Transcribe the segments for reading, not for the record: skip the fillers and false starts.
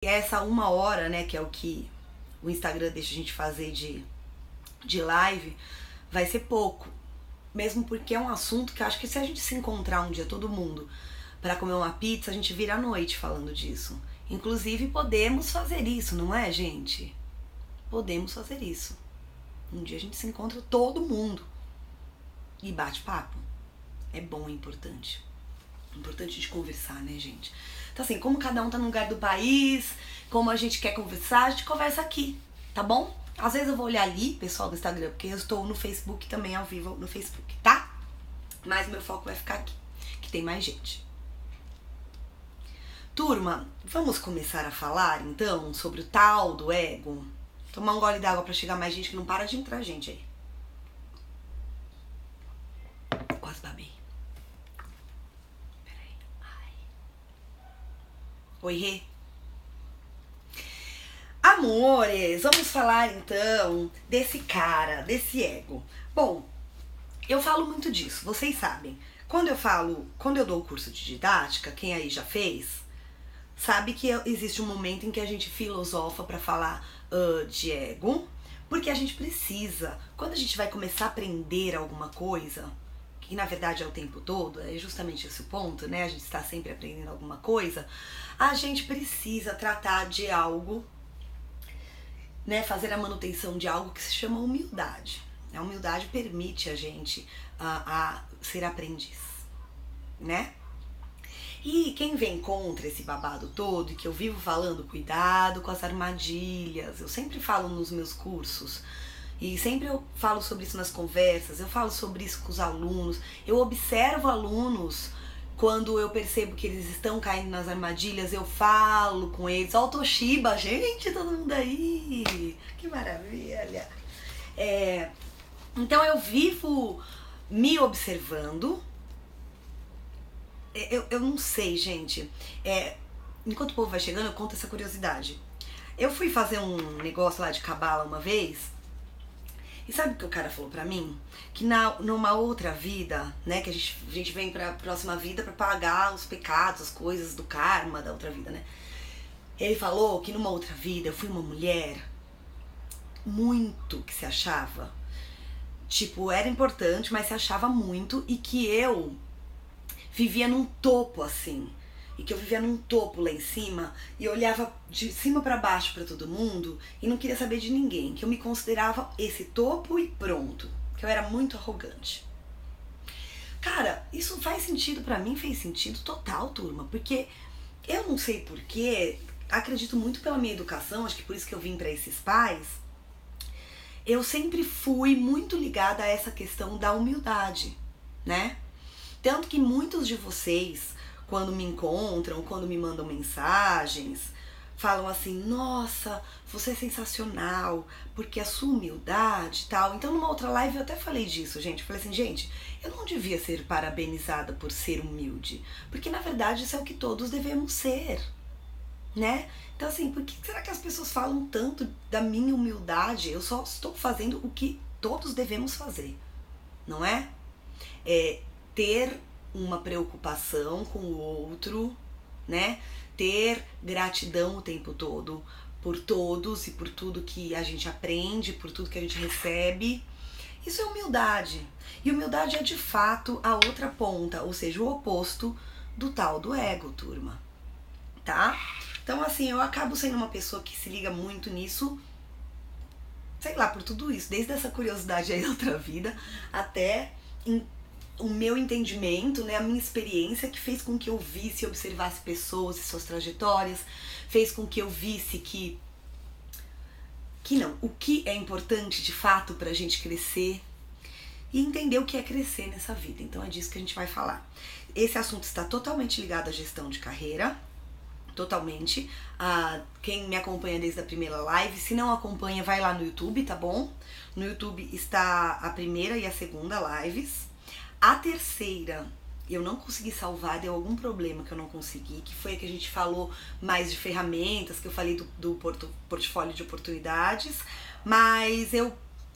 essa 1 hora, né, que é o que o Instagram deixa a gente fazer de live, vai ser pouco. Mesmo porque é um assunto que eu acho que se a gente se encontrar um dia todo mundo para comer uma pizza, a gente vira à noite falando disso. Inclusive podemos fazer isso, não é, gente? Podemos fazer isso. Um dia a gente se encontra todo mundo e bate papo. É bom, é importante. Importante de conversar, né, gente? Então assim, como cada um tá num lugar do país, como a gente quer conversar, a gente conversa aqui, tá bom? Às vezes eu vou olhar ali, pessoal do Instagram, porque eu estou no Facebook também, ao vivo no Facebook, tá? Mas meu foco vai ficar aqui, que tem mais gente. Turma, vamos começar a falar então sobre o tal do ego? Tomar um gole d'água pra chegar mais gente, que não para de entrar gente aí. Quase babei. Peraí. Ai. Oi, Rê. Amores, vamos falar então desse cara, desse ego. Bom, eu falo muito disso, vocês sabem. Quando eu dou o curso de didática, quem aí já fez, sabe que existe um momento em que a gente filosofa para falar de ego, porque a gente precisa, quando a gente vai começar a aprender alguma coisa, que na verdade é o tempo todo, é justamente esse o ponto, né? A gente está sempre aprendendo alguma coisa, a gente precisa tratar de algo, né, fazer a manutenção de algo que se chama humildade. A humildade permite a gente a ser aprendiz, né? E quem vem contra esse babado todo, e que eu vivo falando, cuidado com as armadilhas, eu sempre falo nos meus cursos, e sempre eu falo sobre isso nas conversas, eu falo sobre isso com os alunos, eu observo alunos. Quando eu percebo que eles estão caindo nas armadilhas, eu falo com eles. Ó o Toshiba, gente, todo mundo aí. Que maravilha. Então eu vivo me observando. Eu não sei, gente. Enquanto o povo vai chegando, eu conto essa curiosidade. Eu fui fazer um negócio lá de cabala uma vez. E sabe o que o cara falou pra mim? Que numa outra vida, né, que a gente vem pra próxima vida pra pagar os pecados, as coisas do karma da outra vida, né? Ele falou que numa outra vida eu fui uma mulher muito que se achava. Tipo, era importante, mas se achava muito, e que eu vivia num topo assim. E que eu vivia num topo lá em cima e olhava de cima pra baixo pra todo mundo e não queria saber de ninguém, que eu me considerava esse topo e pronto, que eu era muito arrogante. Cara, isso faz sentido pra mim, fez sentido total, turma, porque eu não sei porquê, acredito muito pela minha educação, acho que por isso que eu vim pra esses pais, eu sempre fui muito ligada a essa questão da humildade, né? Tanto que muitos de vocês, quando me encontram, quando me mandam mensagens, falam assim, nossa, você é sensacional, porque a sua humildade e tal. Então numa outra live eu até falei disso, gente. Eu falei assim, gente, eu não devia ser parabenizada por ser humilde, porque na verdade isso é o que todos devemos ser, né? Então assim, por que será que as pessoas falam tanto da minha humildade? Eu só estou fazendo o que todos devemos fazer, não é? Ter uma preocupação com o outro, né? Ter gratidão o tempo todo por todos e por tudo que a gente aprende, por tudo que a gente recebe. Isso é humildade. E humildade é de fato a outra ponta, ou seja, o oposto do tal do ego, turma. Tá? Então assim, eu acabo sendo uma pessoa que se liga muito nisso, sei lá, por tudo isso, desde essa curiosidade aí da outra vida até o meu entendimento, né, a minha experiência, que fez com que eu visse e observasse pessoas e suas trajetórias, fez com que eu visse o que é importante de fato pra gente crescer e entender o que é crescer nessa vida. Então é disso que a gente vai falar. Esse assunto está totalmente ligado à gestão de carreira, totalmente. Quem me acompanha desde a primeira live, se não acompanha, vai lá no YouTube, tá bom? No YouTube está a primeira e a segunda lives. A terceira, eu não consegui salvar, deu algum problema que eu não consegui, que foi a que a gente falou mais de ferramentas, que eu falei do portfólio de oportunidades, mas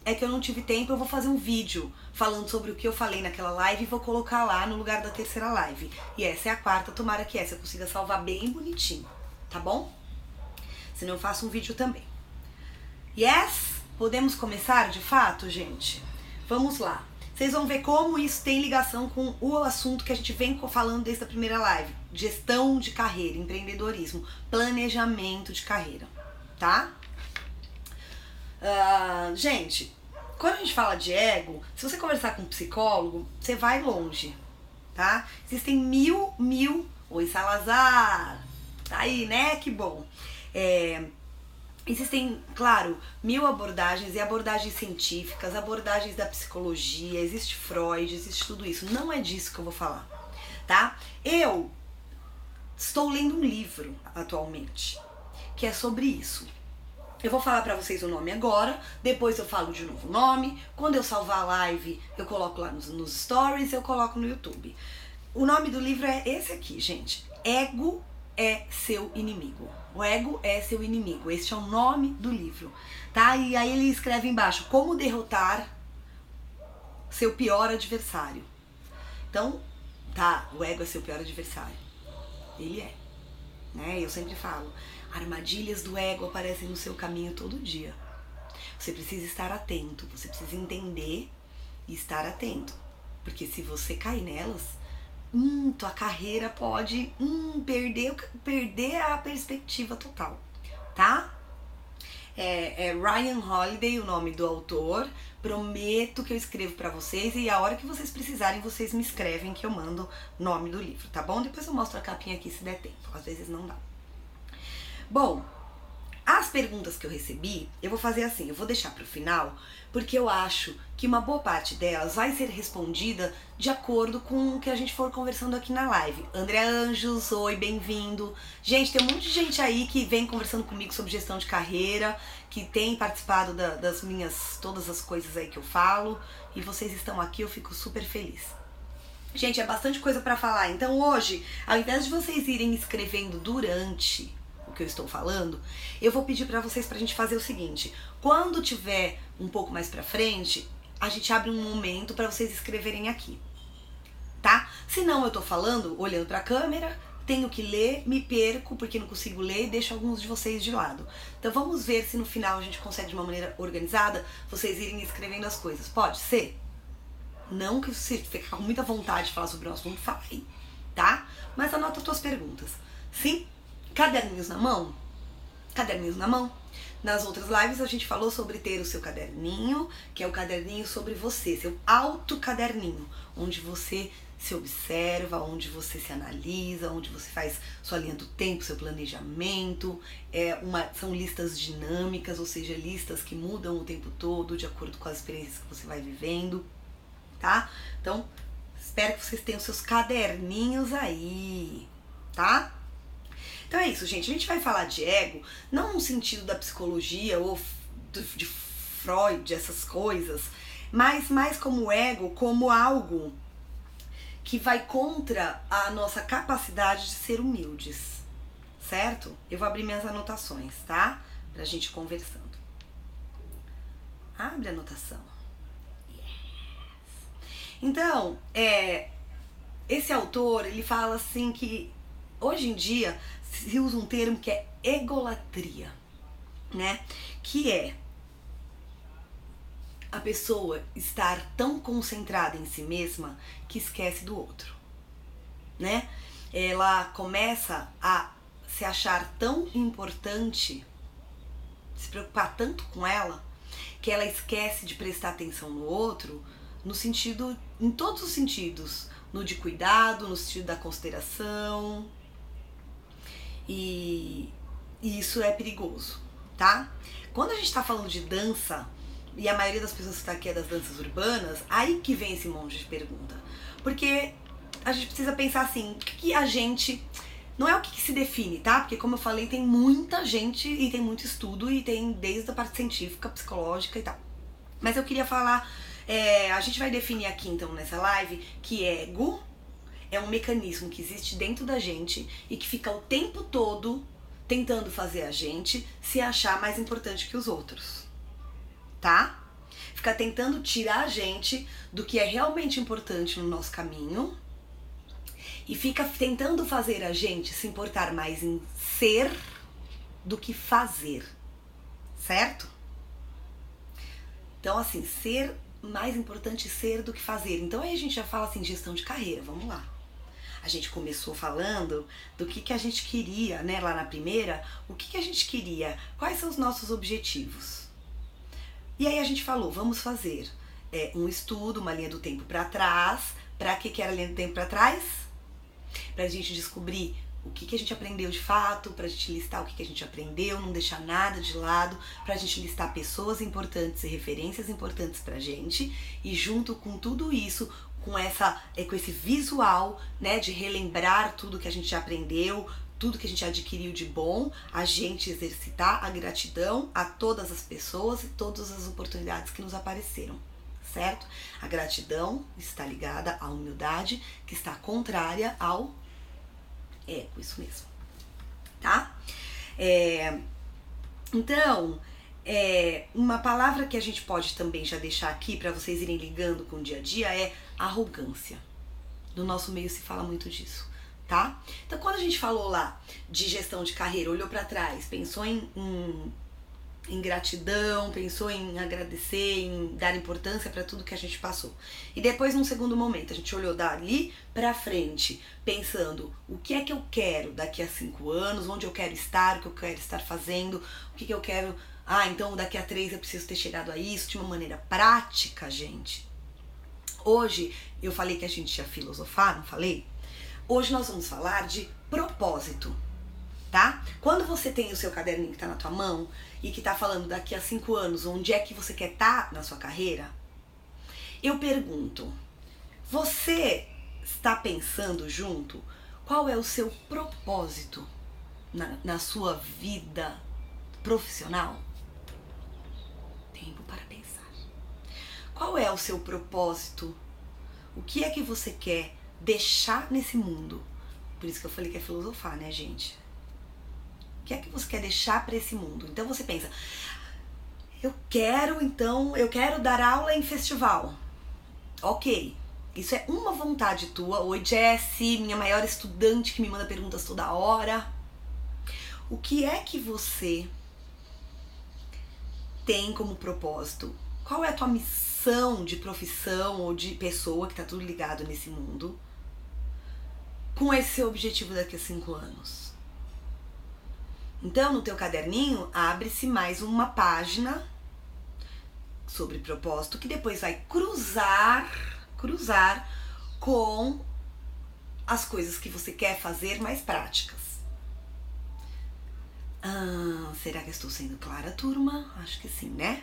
é que eu não tive tempo, eu vou fazer um vídeo falando sobre o que eu falei naquela live e vou colocar lá no lugar da terceira live. E essa é a quarta, tomara que essa eu consiga salvar bem bonitinho, tá bom? senão eu faço um vídeo também. Yes? Podemos começar de fato, gente? Vamos lá. Vocês vão ver como isso tem ligação com o assunto que a gente vem falando desde a primeira live. Gestão de carreira, empreendedorismo, planejamento de carreira, tá? Gente, quando a gente fala de ego, se você conversar com um psicólogo, você vai longe, tá? Existem mil... Oi, Salazar! Tá aí, né? Que bom! Existem, claro, 1000 abordagens e abordagens científicas, abordagens da psicologia, existe Freud, existe tudo isso. Não é disso que eu vou falar, tá? Eu estou lendo um livro atualmente, que é sobre isso. Eu vou falar pra vocês o nome agora, depois eu falo de novo o nome. Quando eu salvar a live, eu coloco lá nos stories, eu coloco no YouTube. O nome do livro é esse aqui, gente. Ego é seu inimigo. O ego é seu inimigo. Este é o nome do livro, tá? E aí ele escreve embaixo: como derrotar seu pior adversário. Então, tá, o ego é seu pior adversário. Ele é, né? Eu sempre falo, armadilhas do ego aparecem no seu caminho todo dia. Você precisa estar atento, você precisa entender e estar atento. Porque se você cair nelas, tua carreira pode perder a perspectiva total, tá? É Ryan Holiday o nome do autor. Prometo que eu escrevo pra vocês e a hora que vocês precisarem, vocês me escrevem que eu mando o nome do livro, tá bom? Depois eu mostro a capinha aqui se der tempo, às vezes não dá. Bom, as perguntas que eu recebi, eu vou fazer assim, eu vou deixar pro final, porque eu acho que uma boa parte delas vai ser respondida de acordo com o que a gente for conversando aqui na live. André Anjos, oi, bem-vindo. Gente, tem um monte de gente aí que vem conversando comigo sobre gestão de carreira, que tem participado das minhas, todas as coisas aí que eu falo, e vocês estão aqui, eu fico super feliz. Gente, é bastante coisa pra falar, então hoje, ao invés de vocês irem escrevendo durante que eu estou falando, eu vou pedir pra vocês pra gente fazer o seguinte: quando tiver um pouco mais pra frente, a gente abre um momento pra vocês escreverem aqui, tá? Se não, eu tô falando, olhando pra câmera, tenho que ler, me perco porque não consigo ler e deixo alguns de vocês de lado. Então vamos ver se no final a gente consegue de uma maneira organizada vocês irem escrevendo as coisas. Pode ser? Não que você ficar com muita vontade de falar sobre o assunto, fala aí, tá? Mas anota as tuas perguntas. Sim? Caderninhos na mão? Caderninhos na mão? Nas outras lives a gente falou sobre ter o seu caderninho, que é o caderninho sobre você, seu autocaderninho, onde você se observa, onde você se analisa, onde você faz sua linha do tempo, seu planejamento. São listas dinâmicas, ou seja, listas que mudam o tempo todo de acordo com as experiências que você vai vivendo, tá? Então, espero que vocês tenham seus caderninhos aí, tá? Então é isso, gente. A gente vai falar de ego, não no sentido da psicologia ou de Freud, essas coisas, mas mais como ego, como algo que vai contra a nossa capacidade de ser humildes, certo? Eu vou abrir minhas anotações, tá? Pra gente conversando. Abre a anotação. Yes. Então, esse autor, ele fala assim que hoje em dia se usa um termo que é egolatria, né? Que é a pessoa estar tão concentrada em si mesma que esquece do outro, né? Ela começa a se achar tão importante, se preocupar tanto com ela, que ela esquece de prestar atenção no outro, no sentido, em todos os sentidos, no de cuidado, no sentido da consideração. E isso é perigoso, tá? Quando a gente tá falando de dança, e a maioria das pessoas que tá aqui é das danças urbanas, aí que vem esse monte de pergunta. Porque a gente precisa pensar assim, o que a gente... Não é o que se define, tá? Porque como eu falei, tem muita gente e tem muito estudo e tem desde a parte científica, psicológica e tal. Mas eu queria falar, a gente vai definir aqui então nessa live que ego é um mecanismo que existe dentro da gente e que fica o tempo todo tentando fazer a gente se achar mais importante que os outros, tá? Fica tentando tirar a gente do que é realmente importante no nosso caminho e fica tentando fazer a gente se importar mais em ser do que fazer, certo? Então, assim, ser mais importante ser do que fazer. Então aí a gente já fala assim, gestão de carreira, vamos lá. A gente começou falando do que a gente queria, né, lá na primeira, o que a gente queria, quais são os nossos objetivos. E aí a gente falou, vamos fazer um estudo, uma linha do tempo para trás. Para que era a linha do tempo para trás? Pra gente descobrir o que a gente aprendeu de fato, pra gente listar o que a gente aprendeu, não deixar nada de lado, pra gente listar pessoas importantes e referências importantes pra gente, e junto com tudo isso, com esse visual, né, de relembrar tudo que a gente já aprendeu, tudo que a gente adquiriu de bom, a gente exercitar a gratidão a todas as pessoas e todas as oportunidades que nos apareceram, certo? A gratidão está ligada à humildade, que está contrária ao ego, isso mesmo, tá? Então, uma palavra que a gente pode também já deixar aqui para vocês irem ligando com o dia a dia é arrogância. No nosso meio se fala muito disso, tá? Então, quando a gente falou lá de gestão de carreira, olhou para trás, pensou em gratidão, pensou em agradecer, em dar importância para tudo que a gente passou. E depois, num segundo momento, a gente olhou dali para frente, pensando o que é que eu quero daqui a 5 anos, onde eu quero estar, o que eu quero estar fazendo, o que eu quero... então daqui a 3 eu preciso ter chegado a isso de uma maneira prática, gente. Hoje, eu falei que a gente ia filosofar, não falei? Hoje nós vamos falar de propósito, tá? Quando você tem o seu caderninho que tá na tua mão e que tá falando daqui a 5 anos, onde é que você quer estar na sua carreira, eu pergunto, você está pensando junto qual é o seu propósito na sua vida profissional? Tempo para pensar. Qual é o seu propósito? O que é que você quer deixar nesse mundo? Por isso que eu falei que é filosofar, né, gente? O que é que você quer deixar para esse mundo? Então você pensa, eu quero dar aula em festival. Ok, isso é uma vontade tua. Oi, Jessie, minha maior estudante que me manda perguntas toda hora. O que é que você tem como propósito? Qual é a tua missão de profissão ou de pessoa, que tá tudo ligado nesse mundo, com esse seu objetivo daqui a 5 anos? Então, no teu caderninho, abre-se mais uma página sobre propósito, que depois vai cruzar com as coisas que você quer fazer mais práticas. Será que eu estou sendo clara, turma? Acho que sim, né?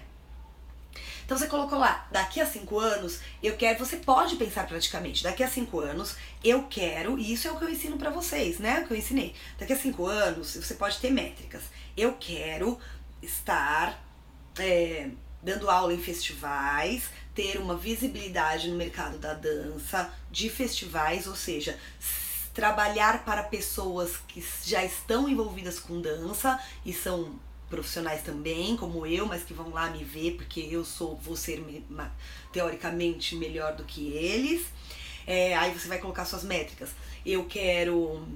Então você colocou lá, daqui a 5 anos, eu quero, você pode pensar praticamente, daqui a 5 anos, eu quero, e isso é o que eu ensino pra vocês, né? O que eu ensinei. Daqui a 5 anos, você pode ter métricas. Eu quero estar dando aula em festivais, ter uma visibilidade no mercado da dança, de festivais, ou seja, trabalhar para pessoas que já estão envolvidas com dança e são profissionais também, como eu, mas que vão lá me ver porque eu vou ser teoricamente melhor do que eles. Aí você vai colocar suas métricas. Eu quero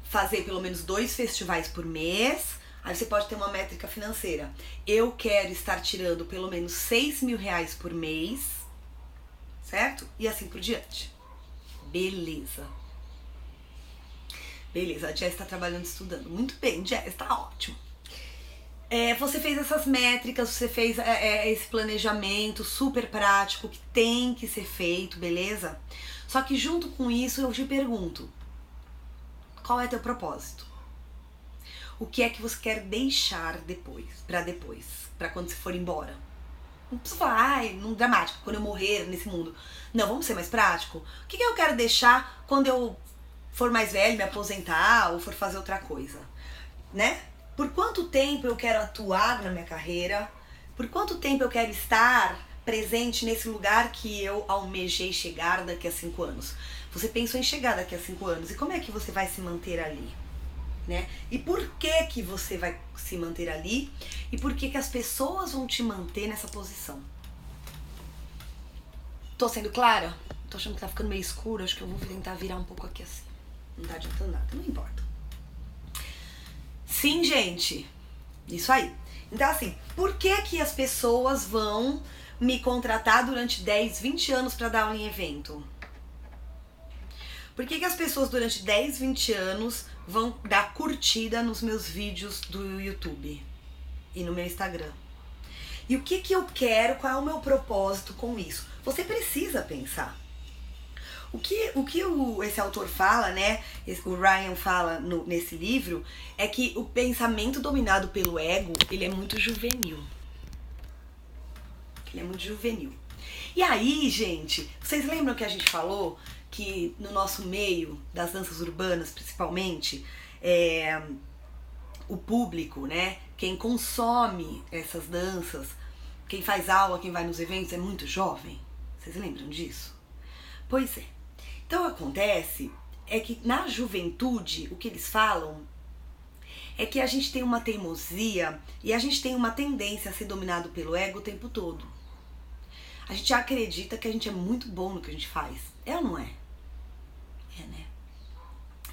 fazer pelo menos 2 festivais por mês. Aí você pode ter uma métrica financeira. Eu quero estar tirando pelo menos 6 mil reais por mês, certo? E assim por diante. Beleza. Beleza, a Jess está trabalhando, estudando. Muito bem, Jess, tá ótimo. Você fez essas métricas, você fez esse planejamento super prático que tem que ser feito, beleza? Só que junto com isso eu te pergunto, qual é teu propósito? O que é que você quer deixar depois, pra quando você for embora? Não precisa falar, não dramático, quando eu morrer nesse mundo. Não, vamos ser mais prático. O que eu quero deixar quando eu for mais velho, me aposentar ou for fazer outra coisa, né? Por quanto tempo eu quero atuar na minha carreira? Por quanto tempo eu quero estar presente nesse lugar que eu almejei chegar daqui a 5 anos? Você pensou em chegar daqui a 5 anos e como é que você vai se manter ali, né? E por que você vai se manter ali? E por que as pessoas vão te manter nessa posição? Tô sendo clara? Tô achando que tá ficando meio escuro, acho que eu vou tentar virar um pouco aqui assim. Não tá adiantando nada, não importa. Sim, gente. Isso aí. Então, assim, por que que as pessoas vão me contratar durante 10, 20 anos pra dar aula em evento? Por que que as pessoas durante 10, 20 anos vão dar curtida nos meus vídeos do YouTube e no meu Instagram? E o que que eu quero, qual é o meu propósito com isso? Você precisa pensar. O que esse autor fala, né? O Ryan fala nesse livro, é que o pensamento dominado pelo ego, ele é muito juvenil. Ele é muito juvenil. E aí, gente, vocês lembram que a gente falou que no nosso meio, das danças urbanas principalmente, o público, né? Quem consome essas danças, quem faz aula, quem vai nos eventos é muito jovem? Vocês lembram disso? Pois é. Então acontece é que na juventude o que eles falam é que a gente tem uma teimosia e a gente tem uma tendência a ser dominado pelo ego o tempo todo. A gente acredita que a gente é muito bom no que a gente faz. É ou não é? É, né?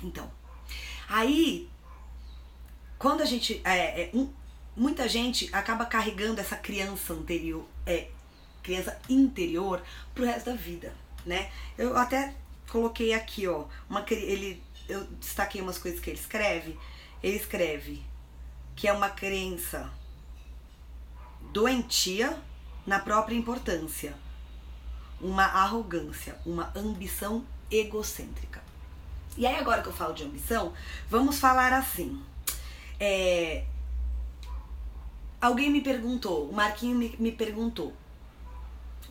Então, aí quando a gente muita gente acaba carregando essa criança interior pro resto da vida, né? Eu até coloquei aqui, ó, eu destaquei umas coisas que ele escreve. Ele escreve que é uma crença doentia na própria importância, uma arrogância, uma ambição egocêntrica. E aí agora que eu falo de ambição, vamos falar assim. Alguém me perguntou, o Marquinho me perguntou,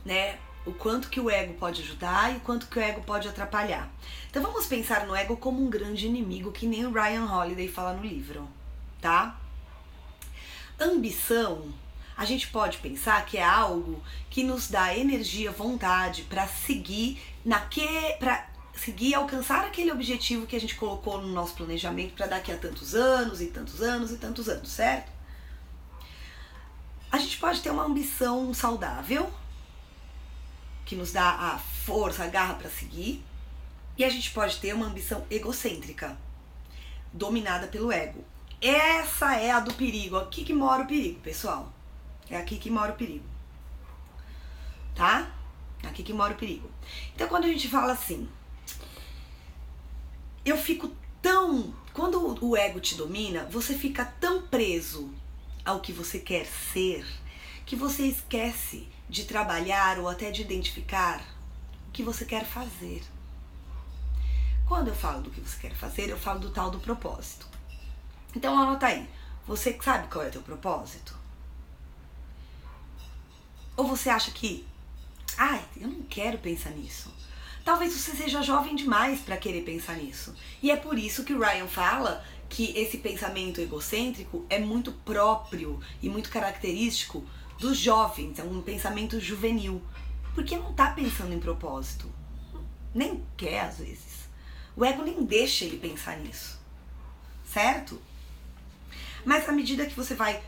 né? O quanto que o ego pode ajudar e o quanto que o ego pode atrapalhar. Então vamos pensar no ego como um grande inimigo, que nem o Ryan Holiday fala no livro, tá? Ambição, a gente pode pensar que é algo que nos dá energia, vontade para seguir alcançar aquele objetivo que a gente colocou no nosso planejamento para daqui a tantos anos e tantos anos e tantos anos, certo? A gente pode ter uma ambição saudável, que nos dá a força, a garra para seguir, e a gente pode ter uma ambição egocêntrica, dominada pelo ego. Essa é a do perigo, aqui que mora o perigo, pessoal. É aqui que mora o perigo, tá? Aqui que mora o perigo. Então quando a gente fala assim, quando o ego te domina, você fica tão preso ao que você quer ser, que você esquece de trabalhar ou até de identificar o que você quer fazer. Quando eu falo do que você quer fazer, eu falo do tal do propósito. Então anota aí, você sabe qual é o teu propósito? Ou você acha que, eu não quero pensar nisso. Talvez você seja jovem demais para querer pensar nisso. E é por isso que o Ryan fala que esse pensamento egocêntrico é muito próprio e muito característico dos jovens, é um pensamento juvenil, porque não tá pensando em propósito, nem quer às vezes, o ego nem deixa ele pensar nisso, certo? Mas à medida que você vai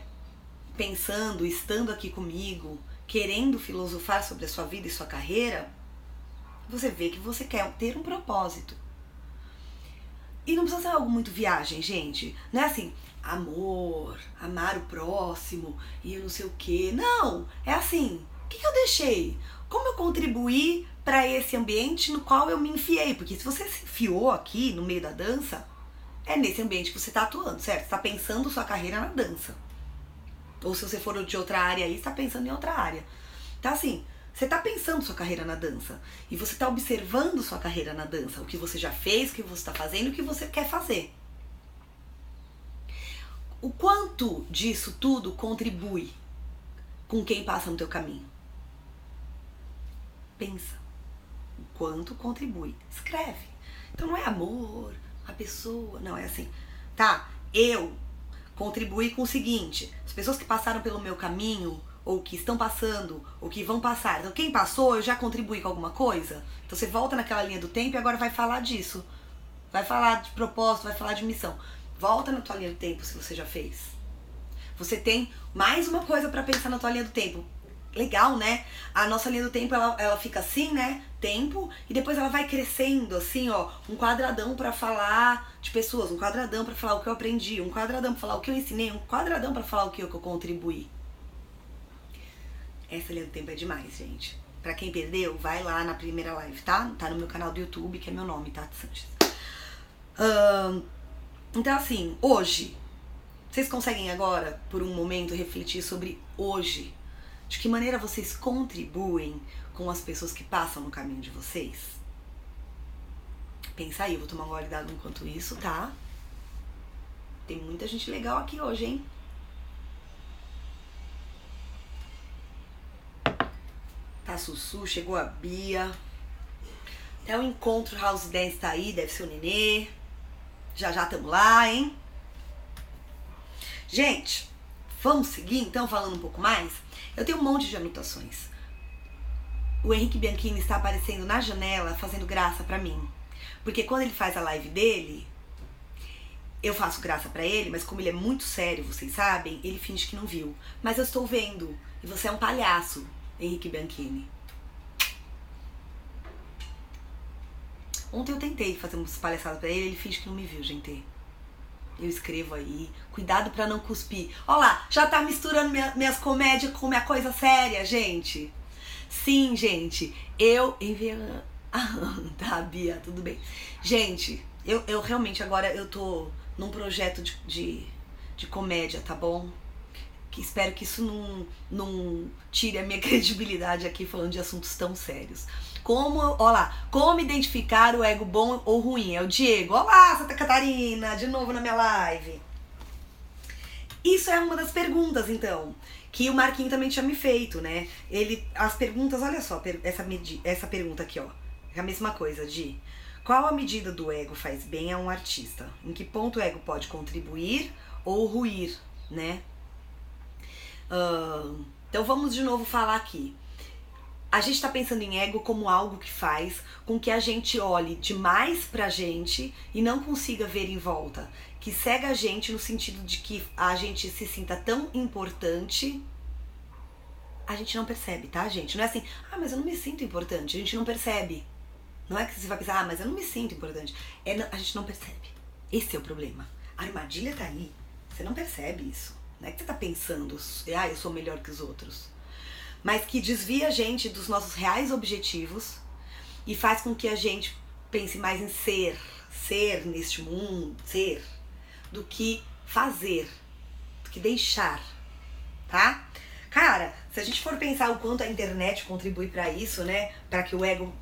pensando, estando aqui comigo, querendo filosofar sobre a sua vida e sua carreira, você vê que você quer ter um propósito. E não precisa ser algo muito viagem, gente, não é assim, amor, amar o próximo e não sei o que. Não, é assim, o que eu deixei? Como eu contribuí para esse ambiente no qual eu me enfiei? Porque se você se enfiou aqui no meio da dança, é nesse ambiente que você está atuando, certo? Você está pensando sua carreira na dança. Ou se você for de outra área aí, você está pensando em outra área. Então assim, você está pensando sua carreira na dança. E você está observando sua carreira na dança. O que você já fez, o que você está fazendo e o que você quer fazer. O quanto disso tudo contribui com quem passa no teu caminho? Pensa. O quanto contribui. Escreve. Então não é amor, a pessoa. Não, é assim. Tá, eu contribuí com o seguinte. As pessoas que passaram pelo meu caminho, ou que estão passando, ou que vão passar. Então quem passou, eu já contribuí com alguma coisa? Então você volta naquela linha do tempo e agora vai falar disso. Vai falar de propósito, vai falar de missão. Volta na tua linha do tempo se você já fez. Você tem mais uma coisa para pensar na tua linha do tempo. legal, né? A nossa linha do tempo, ela fica assim, né? Tempo, e depois ela vai crescendo, assim, ó, um quadradão pra falar de pessoas, um quadradão pra falar o que eu aprendi, um quadradão pra falar o que eu ensinei, um quadradão pra falar o que eu contribuí. Essa linha do tempo é demais, gente. Pra quem perdeu, vai lá na primeira live, tá? Tá no meu canal do YouTube, que é meu nome, Tati Sanches. Então, assim, hoje, vocês conseguem agora, por um momento, refletir sobre hoje? De que maneira vocês contribuem com as pessoas que passam no caminho de vocês? Pensa aí, eu vou tomar um gole d'água enquanto isso, tá? Tem muita gente legal aqui hoje, hein? Tá Sussu, chegou a Bia. Até o encontro House Dance tá aí, deve ser o Nenê. Já tamo lá, hein? Gente, vamos seguir então falando um pouco mais? Eu tenho um monte de anotações. O Henrique Bianchini está aparecendo na janela fazendo graça pra mim. Porque quando ele faz a live dele, eu faço graça pra ele, mas como ele é muito sério, vocês sabem, ele finge que não viu. Mas eu estou vendo. E você é um palhaço, Henrique Bianchini. Ontem eu tentei fazer umas palhaçadas pra ele finge que não me viu, gente. Eu escrevo aí, cuidado pra não cuspir. Ó lá, já tá misturando minhas comédias com minha coisa séria, gente. Sim, gente, eu enviei... tá, Bia, tudo bem. Gente, eu realmente agora eu tô num projeto de comédia, tá bom? Que espero que isso não tire a minha credibilidade aqui falando de assuntos tão sérios. Como identificar o ego bom ou ruim? É o Diego. Olá, Santa Catarina, de novo na minha live. Isso é uma das perguntas, então, que o Marquinho também tinha me feito, né? As perguntas, olha só, essa pergunta aqui, ó. É a mesma coisa, de qual a medida do ego faz bem a um artista? Em que ponto o ego pode contribuir ou ruir, né? Então vamos de novo falar aqui. A gente tá pensando em ego como algo que faz com que a gente olhe demais pra gente e não consiga ver em volta. Que cega a gente no sentido de que a gente se sinta tão importante. A gente não percebe, tá, gente? Não é assim, mas eu não me sinto importante. A gente não percebe. Não é que você vai pensar, mas eu não me sinto importante. A gente não percebe. Esse é o problema. A armadilha tá aí. Você não percebe isso. Não é que você tá pensando, eu sou melhor que os outros. Mas que desvia a gente dos nossos reais objetivos e faz com que a gente pense mais em ser neste mundo, ser, do que fazer, do que deixar, tá? Cara, se a gente for pensar o quanto a internet contribui pra isso, né, pra que o ego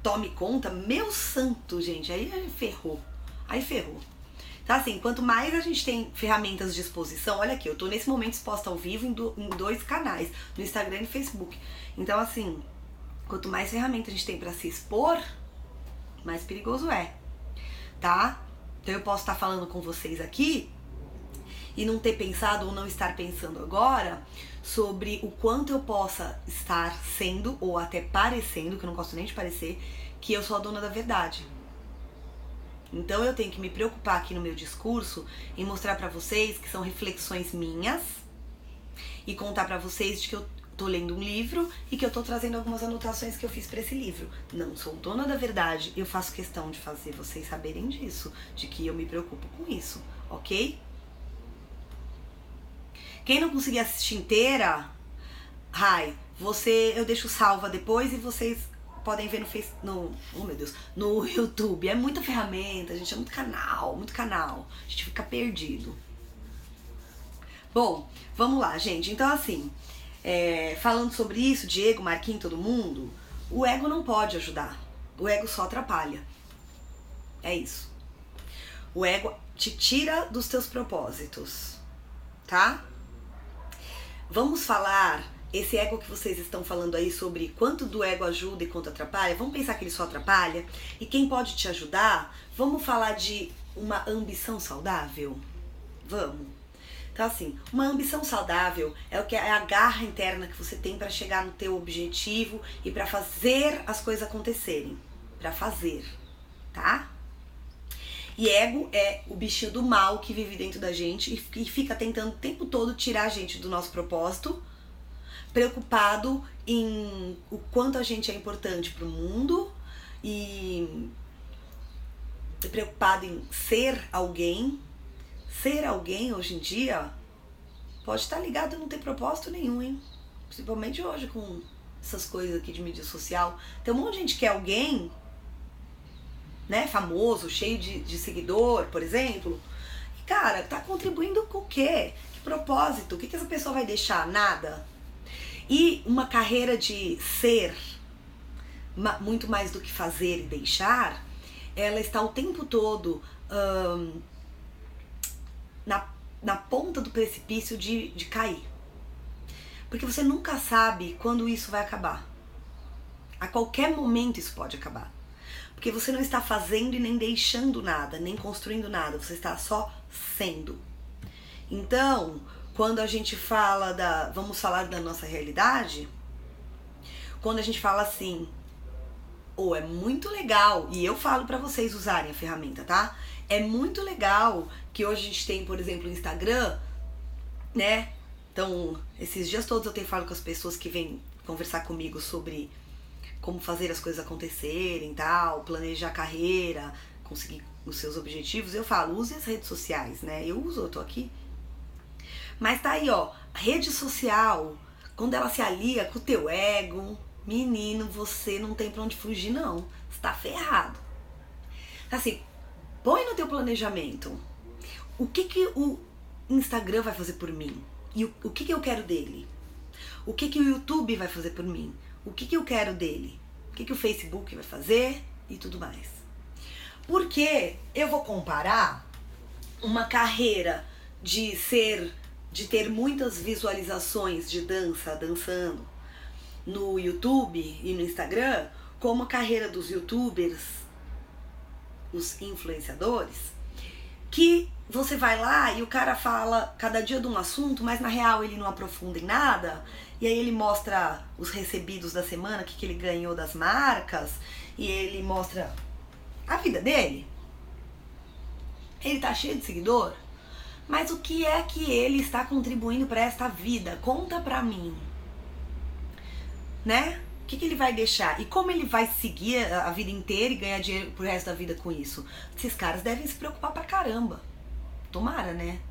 tome conta, meu santo, gente, aí ferrou, Então, assim, quanto mais a gente tem ferramentas de exposição, olha aqui, eu tô nesse momento exposta ao vivo em 2 canais, no Instagram e no Facebook. Então, assim, quanto mais ferramentas a gente tem pra se expor, mais perigoso é, tá? Então eu posso estar falando com vocês aqui e não ter pensado ou não estar pensando agora sobre o quanto eu possa estar sendo, ou até parecendo, que eu não gosto nem de parecer, que eu sou a dona da verdade. Então eu tenho que me preocupar aqui no meu discurso em mostrar pra vocês que são reflexões minhas e contar pra vocês de que eu tô lendo um livro e que eu tô trazendo algumas anotações que eu fiz pra esse livro. Não sou dona da verdade, eu faço questão de fazer vocês saberem disso, de que eu me preocupo com isso, ok? Quem não conseguir assistir inteira, eu deixo salva depois e vocês podem ver no YouTube. É muita ferramenta, gente, é muito canal. A gente fica perdido. Bom, vamos lá, gente. Então, assim, falando sobre isso, Diego, Marquinhos, todo mundo, o ego não pode ajudar. O ego só atrapalha. É isso. O ego te tira dos teus propósitos, tá? Vamos falar... Esse ego que vocês estão falando aí sobre quanto do ego ajuda e quanto atrapalha, vamos pensar que ele só atrapalha? E quem pode te ajudar? Vamos falar de uma ambição saudável? Vamos. Então, assim, uma ambição saudável é a garra interna que você tem para chegar no teu objetivo e para fazer as coisas acontecerem. Para fazer, tá? E ego é o bichinho do mal que vive dentro da gente e fica tentando o tempo todo tirar a gente do nosso propósito, preocupado em o quanto a gente é importante pro mundo e preocupado em ser alguém. Ser alguém hoje em dia pode estar ligado a não ter propósito nenhum, hein? Principalmente hoje com essas coisas aqui de mídia social. Tem um monte de gente que é alguém, né, famoso, cheio de seguidor, por exemplo. E, cara, tá contribuindo com o quê? Que propósito? O que essa pessoa vai deixar? Nada. E uma carreira de ser, muito mais do que fazer e deixar, ela está o tempo todo na ponta do precipício de cair. Porque você nunca sabe quando isso vai acabar. A qualquer momento isso pode acabar. Porque você não está fazendo e nem deixando nada, nem construindo nada. Você está só sendo. Então, quando a gente fala vamos falar da nossa realidade, quando a gente fala assim, é muito legal, e eu falo pra vocês usarem a ferramenta, tá? É muito legal que hoje a gente tem, por exemplo, o Instagram, né? Então, esses dias todos eu tenho falado com as pessoas que vêm conversar comigo sobre como fazer as coisas acontecerem, tal, planejar a carreira, conseguir os seus objetivos. Eu falo, use as redes sociais, né? Eu uso, eu tô aqui. Mas tá aí, ó, a rede social, quando ela se alia com o teu ego, menino, você não tem pra onde fugir, não. Você tá ferrado. Assim, põe no teu planejamento. O que o Instagram vai fazer por mim? E o que eu quero dele? O que o YouTube vai fazer por mim? O que eu quero dele? O que o Facebook vai fazer? E tudo mais. Porque eu vou comparar uma carreira de ter muitas visualizações de dançando no YouTube e no Instagram, como a carreira dos YouTubers, os influenciadores, que você vai lá e o cara fala cada dia de um assunto, mas na real ele não aprofunda em nada, e aí ele mostra os recebidos da semana, o que ele ganhou das marcas, e ele mostra a vida dele. Ele tá cheio de seguidor, mas o que é que ele está contribuindo para esta vida? Conta pra mim. Né? O que ele vai deixar? E como ele vai seguir a vida inteira e ganhar dinheiro pro resto da vida com isso? Esses caras devem se preocupar pra caramba. Tomara, né?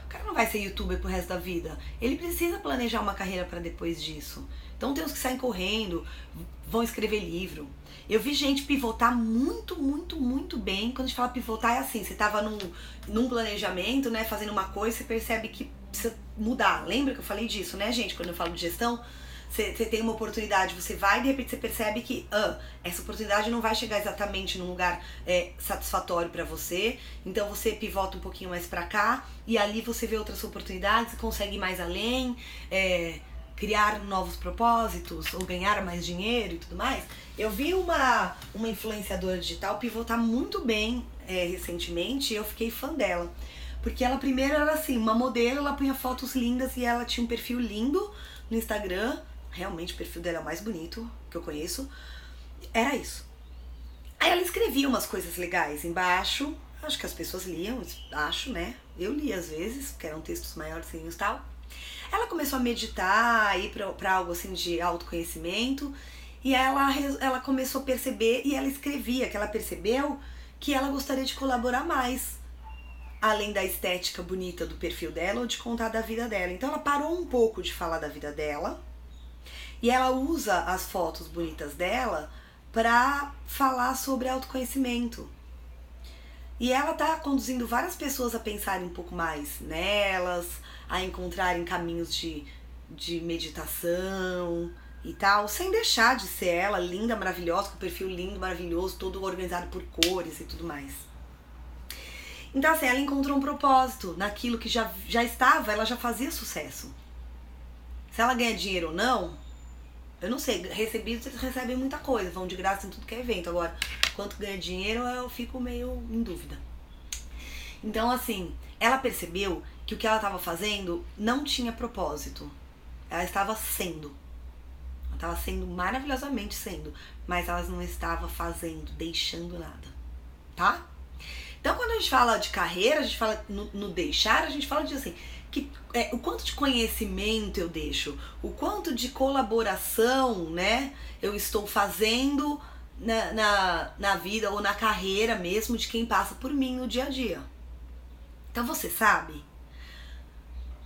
O cara não vai ser youtuber pro resto da vida. Ele precisa planejar uma carreira pra depois disso. Então tem uns que saem correndo, vão escrever livro. Eu vi gente pivotar muito, muito, muito bem. Quando a gente fala pivotar é assim, você tava num planejamento, né, fazendo uma coisa, você percebe que precisa mudar. Lembra que eu falei disso, né, gente? Quando eu falo de gestão, você tem uma oportunidade, você vai e de repente você percebe que essa oportunidade não vai chegar exatamente num lugar satisfatório pra você, então você pivota um pouquinho mais pra cá e ali você vê outras oportunidades, consegue ir mais além, criar novos propósitos ou ganhar mais dinheiro e tudo mais. Eu vi uma influenciadora digital pivotar muito bem recentemente e eu fiquei fã dela. Porque ela primeiro era assim, uma modelo, ela punha fotos lindas e ela tinha um perfil lindo no Instagram. Realmente o perfil dela é o mais bonito que eu conheço. Era isso. Aí ela escrevia umas coisas legais embaixo. Acho que as pessoas liam, acho, né? Eu li às vezes, porque eram textos maiorzinhos e tal. Ela começou a meditar, ir pra algo assim de autoconhecimento. E ela começou a perceber, e ela escrevia, que ela percebeu que ela gostaria de colaborar mais. Além da estética bonita do perfil dela ou de contar da vida dela. Então ela parou um pouco de falar da vida dela. E ela usa as fotos bonitas dela pra falar sobre autoconhecimento. E ela tá conduzindo várias pessoas a pensarem um pouco mais nelas, a encontrarem caminhos de meditação e tal, sem deixar de ser ela linda, maravilhosa, com o perfil lindo, maravilhoso, todo organizado por cores e tudo mais. Então assim, ela encontrou um propósito naquilo que já estava, ela já fazia sucesso. Se ela ganha dinheiro ou não, eu não sei, recebidos eles recebem muita coisa, vão de graça em tudo que é evento. Agora, quanto ganha dinheiro eu fico meio em dúvida. Então assim, ela percebeu que o que ela estava fazendo não tinha propósito. Ela estava sendo. Ela estava sendo maravilhosamente sendo, mas ela não estava fazendo, deixando nada, tá? Então, quando a gente fala de carreira, a gente fala no deixar, a gente fala de assim, o quanto de conhecimento eu deixo, o quanto de colaboração, né, eu estou fazendo na vida ou na carreira mesmo de quem passa por mim no dia a dia. Então você sabe,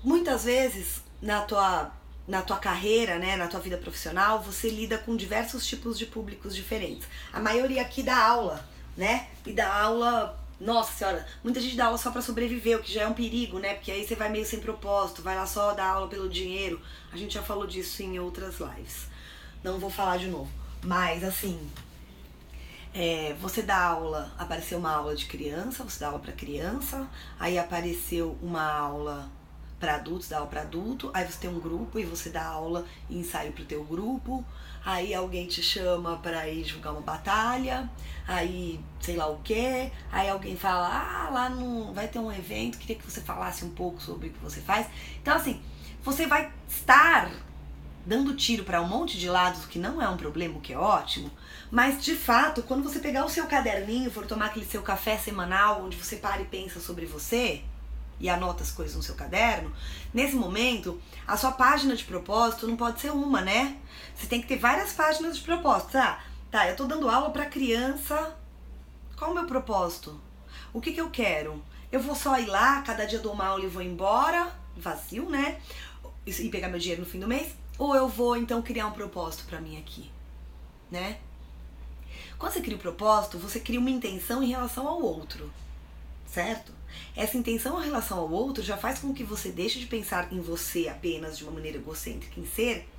muitas vezes na tua carreira, né, na tua vida profissional, você lida com diversos tipos de públicos diferentes. A maioria aqui dá aula, né, e dá aula... Nossa senhora, muita gente dá aula só pra sobreviver, o que já é um perigo, né? Porque aí você vai meio sem propósito, vai lá só dar aula pelo dinheiro. A gente já falou disso em outras lives. Não vou falar de novo. Mas, assim, você dá aula, apareceu uma aula de criança, você dá aula pra criança, aí apareceu uma aula pra adultos, dá aula pra adulto, aí você tem um grupo e você dá aula e ensaio pro teu grupo, aí alguém te chama pra ir jogar uma batalha, aí sei lá o que, aí alguém fala, lá vai ter um evento, queria que você falasse um pouco sobre o que você faz. Então assim, você vai estar dando tiro pra um monte de lados, o que não é um problema, o que é ótimo, mas de fato, quando você pegar o seu caderninho, for tomar aquele seu café semanal, onde você para e pensa sobre você, e anota as coisas no seu caderno, nesse momento, a sua página de propósito não pode ser uma, né? Você tem que ter várias páginas de propósito. Tá, eu tô dando aula pra criança, qual o meu propósito? O que eu quero? Eu vou só ir lá, cada dia dou uma aula e vou embora, vazio, né? E pegar meu dinheiro no fim do mês? Ou eu vou, então, criar um propósito pra mim aqui, né? Quando você cria um propósito, você cria uma intenção em relação ao outro, certo? Essa intenção em relação ao outro já faz com que você deixe de pensar em você apenas de uma maneira egocêntrica, em ser,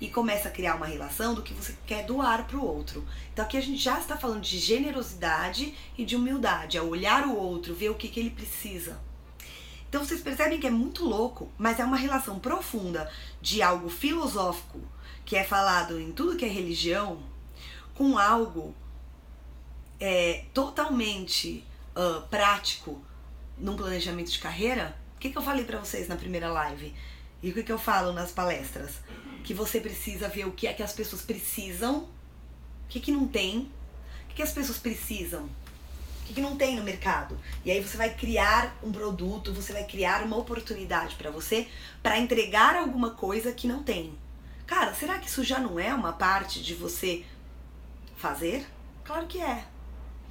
e comece a criar uma relação do que você quer doar para o outro. Então aqui a gente já está falando de generosidade e de humildade, é olhar o outro, ver o que ele precisa. Então vocês percebem que é muito louco, mas é uma relação profunda de algo filosófico, que é falado em tudo que é religião, com algo totalmente prático num planejamento de carreira. O que eu falei pra vocês na primeira live? E o que eu falo nas palestras? Que você precisa ver o que é que as pessoas precisam, o que não tem, o que as pessoas precisam, o que não tem no mercado. E aí você vai criar um produto, você vai criar uma oportunidade pra você, pra entregar alguma coisa que não tem. Cara, será que isso já não é uma parte de você fazer? Claro que é.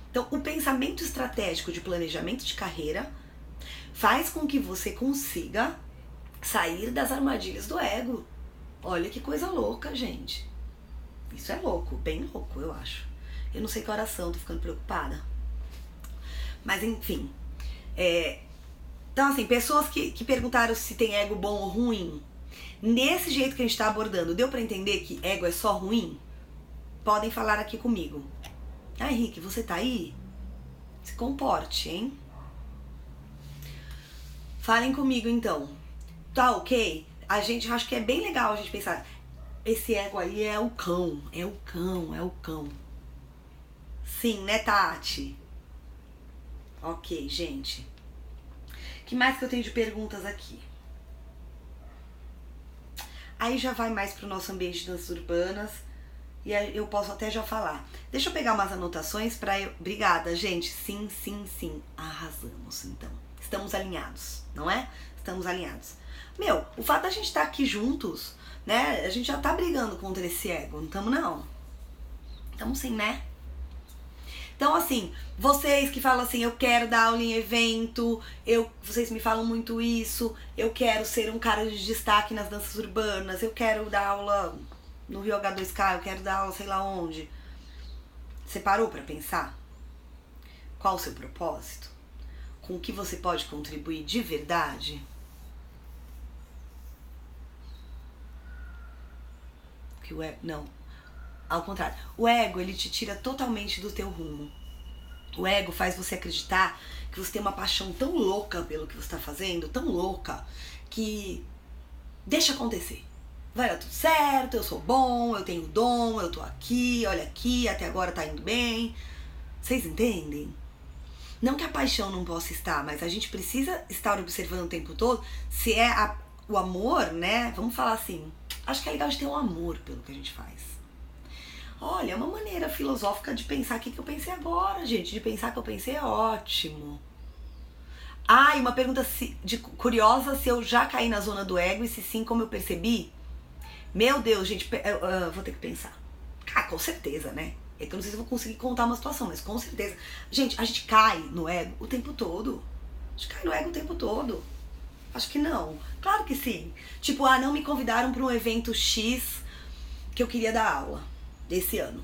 Então, o pensamento estratégico de planejamento de carreira faz com que você consiga sair das armadilhas do ego. Olha que coisa louca, gente. Isso é louco, bem louco, eu acho. Eu não sei que oração, tô ficando preocupada. Mas, enfim. Então, assim, pessoas que perguntaram se tem ego bom ou ruim, nesse jeito que a gente tá abordando, deu pra entender que ego é só ruim? Podem falar aqui comigo. Henrique, você tá aí? Se comporte, hein? Falem comigo, então. Tá ok? Acho que é bem legal a gente pensar, esse ego aí é o cão. Sim, né, Tati? Ok, gente. O que mais que eu tenho de perguntas aqui? Aí já vai mais pro nosso ambiente de danças urbanas. E eu posso até já falar. Deixa eu pegar umas anotações pra eu... Obrigada, gente. Sim. Arrasamos, então. Estamos alinhados, não é? Estamos alinhados. O fato da gente estar aqui juntos, né? A gente já tá brigando contra esse ego. Não estamos, não. Estamos sim, né? Então, assim, vocês que falam assim, eu quero dar aula em evento, vocês me falam muito isso, eu quero ser um cara de destaque nas danças urbanas, eu quero dar aula... no Rio H2K, eu quero dar aula sei lá onde. Você parou pra pensar? Qual o seu propósito? Com o que você pode contribuir de verdade? Que o ego... Não. Ao contrário. O ego, ele te tira totalmente do teu rumo. O ego faz você acreditar que você tem uma paixão tão louca pelo que você tá fazendo, tão louca, que deixa acontecer. Vai dar tudo certo, eu sou bom, eu tenho dom, eu tô aqui, olha aqui, até agora tá indo bem. Vocês entendem? Não que a paixão não possa estar, mas a gente precisa estar observando o tempo todo se é o amor, né? Vamos falar assim, acho que é legal a gente ter um amor pelo que a gente faz. Olha, é uma maneira filosófica de pensar o que eu pensei agora, gente. De pensar que eu pensei é ótimo. Ah, e uma pergunta curiosa, se eu já caí na zona do ego e se sim, como eu percebi? Meu Deus, gente, vou ter que pensar. Ah, com certeza, né? É que eu não sei se eu vou conseguir contar uma situação, mas com certeza. Gente, a gente cai no ego o tempo todo. A gente cai no ego o tempo todo. Acho que não. Claro que sim. Tipo, não me convidaram para um evento X que eu queria dar aula desse ano.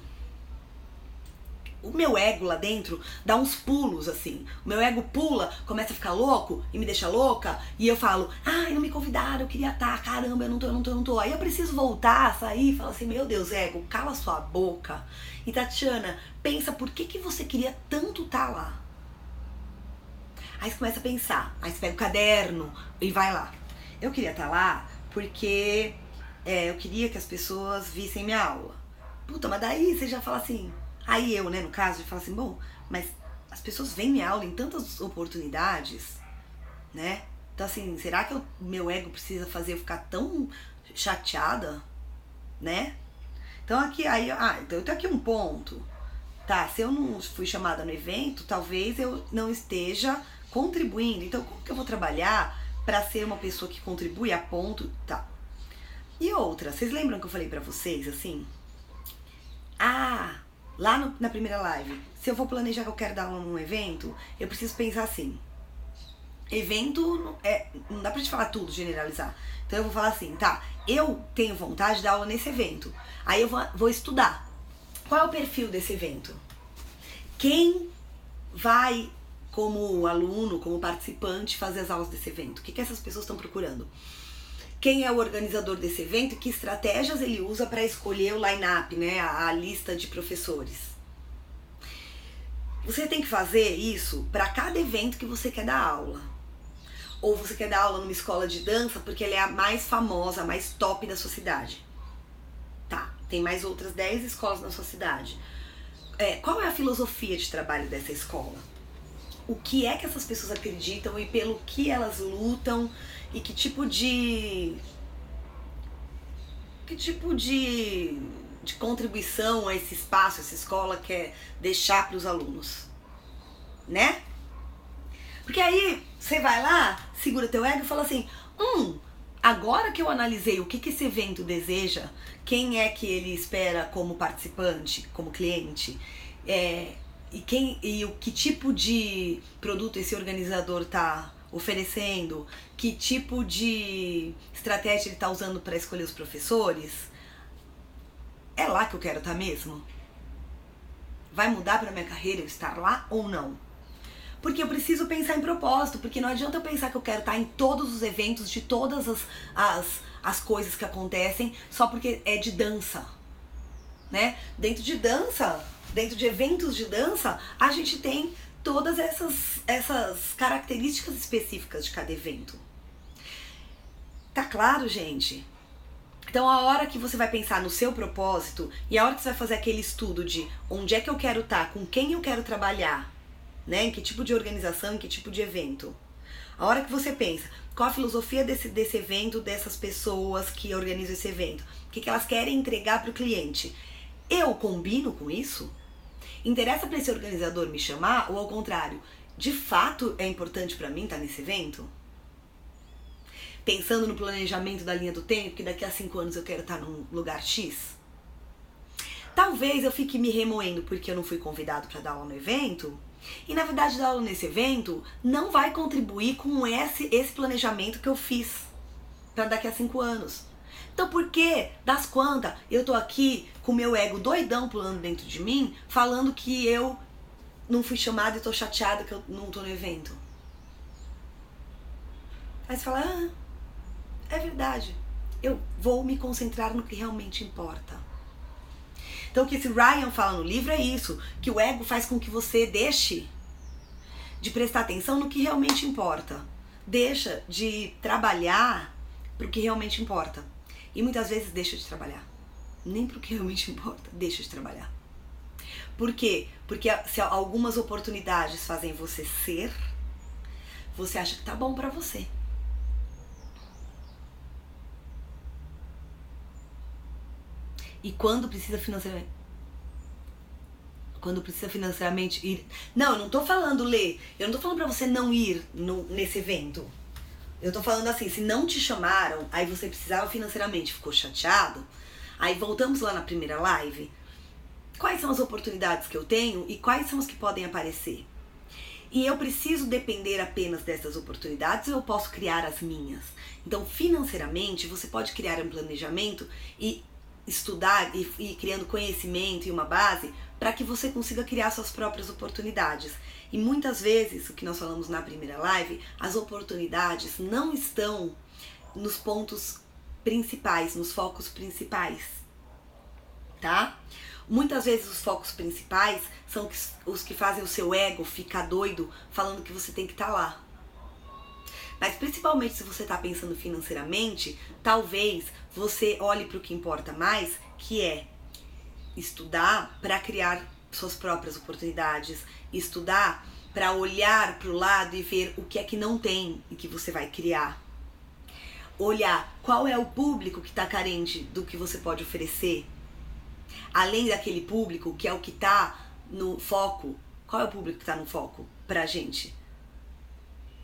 O meu ego lá dentro dá uns pulos, assim. O meu ego pula, começa a ficar louco e me deixa louca. E eu falo, não me convidaram, eu queria estar, caramba, eu não tô. Aí eu preciso voltar, sair e falar assim, meu Deus, ego, cala sua boca. E Tatiana, pensa por que você queria tanto estar lá. Aí você começa a pensar, aí você pega o caderno e vai lá. Eu queria estar lá porque eu queria que as pessoas vissem minha aula. Puta, mas daí você já fala assim... Aí eu, né, no caso, já falo assim, bom, mas as pessoas veem minha aula em tantas oportunidades, né? Então assim, será que meu ego precisa fazer eu ficar tão chateada, né? Então aqui, então eu tenho aqui um ponto. Tá, se eu não fui chamada no evento, talvez eu não esteja contribuindo. Então como que eu vou trabalhar pra ser uma pessoa que contribui a ponto, tá? E outra, vocês lembram que eu falei pra vocês, assim? Lá na primeira live, se eu vou planejar que eu quero dar aula num evento, eu preciso pensar assim. Evento, não dá pra te falar tudo, generalizar. Então eu vou falar assim, tá, eu tenho vontade de dar aula nesse evento. Aí eu vou estudar. Qual é o perfil desse evento? Quem vai como aluno, como participante, fazer as aulas desse evento? O que essas pessoas estão procurando? Quem é o organizador desse evento e que estratégias ele usa para escolher o line-up, né, a lista de professores. Você tem que fazer isso para cada evento que você quer dar aula. Ou você quer dar aula numa escola de dança porque ela é a mais famosa, a mais top da sua cidade. Tá, tem mais outras 10 escolas na sua cidade. Qual é a filosofia de trabalho dessa escola? O que é que essas pessoas acreditam e pelo que elas lutam e que tipo de contribuição a esse espaço, essa escola quer deixar para os alunos, né? Porque aí você vai lá, segura teu ego e fala assim, agora que eu analisei o que esse evento deseja, quem é que ele espera como participante, como cliente, e o que tipo de produto esse organizador tá oferecendo, que tipo de estratégia ele tá usando para escolher os professores, é lá que eu quero estar mesmo? Vai mudar para minha carreira eu estar lá ou não? Porque eu preciso pensar em propósito, porque não adianta eu pensar que eu quero estar em todos os eventos de todas as coisas que acontecem só porque é de dança, né? Dentro de dança, dentro de eventos de dança, a gente tem todas essas características específicas de cada evento. Tá claro, gente? Então a hora que você vai pensar no seu propósito e a hora que você vai fazer aquele estudo de onde é que eu quero estar, com quem eu quero trabalhar, né? Em que tipo de organização, em que tipo de evento. A hora que você pensa, qual a filosofia desse evento, dessas pessoas que organizam esse evento? O que elas querem entregar para o cliente? Eu combino com isso? Interessa para esse organizador me chamar ou ao contrário? De fato é importante para mim estar nesse evento? Pensando no planejamento da linha do tempo, que daqui a 5 anos eu quero estar num lugar X? Talvez eu fique me remoendo porque eu não fui convidado para dar aula no evento, e na verdade dar aula nesse evento não vai contribuir com esse planejamento que eu fiz para daqui a 5 anos. Então por que, das quantas, eu tô aqui com o meu ego doidão pulando dentro de mim, falando que eu não fui chamada e tô chateada que eu não tô no evento? Aí você fala, é verdade, eu vou me concentrar no que realmente importa. Então o que esse Ryan fala no livro é isso, que o ego faz com que você deixe de prestar atenção no que realmente importa. Deixa de trabalhar pro que realmente importa. E muitas vezes deixa de trabalhar. Nem pro que realmente importa, deixa de trabalhar. Por quê? Porque se algumas oportunidades fazem você ser, você acha que tá bom pra você. E quando precisa financeiramente, quando precisa financeiramente ir. Não, eu não tô falando, Lê, eu não tô falando pra você não ir nesse evento. Eu tô falando assim, se não te chamaram, aí você precisava financeiramente, ficou chateado, aí voltamos lá na primeira live. Quais são as oportunidades que eu tenho e quais são as que podem aparecer? E eu preciso depender apenas dessas oportunidades ou eu posso criar as minhas? Então, financeiramente, você pode criar um planejamento e estudar e ir criando conhecimento e uma base para que você consiga criar suas próprias oportunidades. E muitas vezes, o que nós falamos na primeira live, as oportunidades não estão nos pontos principais, nos focos principais, tá? Muitas vezes os focos principais são os que fazem o seu ego ficar doido falando que você tem que estar lá. Mas principalmente se você está pensando financeiramente, talvez você olhe para o que importa mais, que é estudar para criar suas próprias oportunidades, estudar para olhar para o lado e ver o que é que não tem e que você vai criar. Olhar qual é o público que está carente do que você pode oferecer. Além daquele público que é o que está no foco, qual é o público que está no foco pra gente?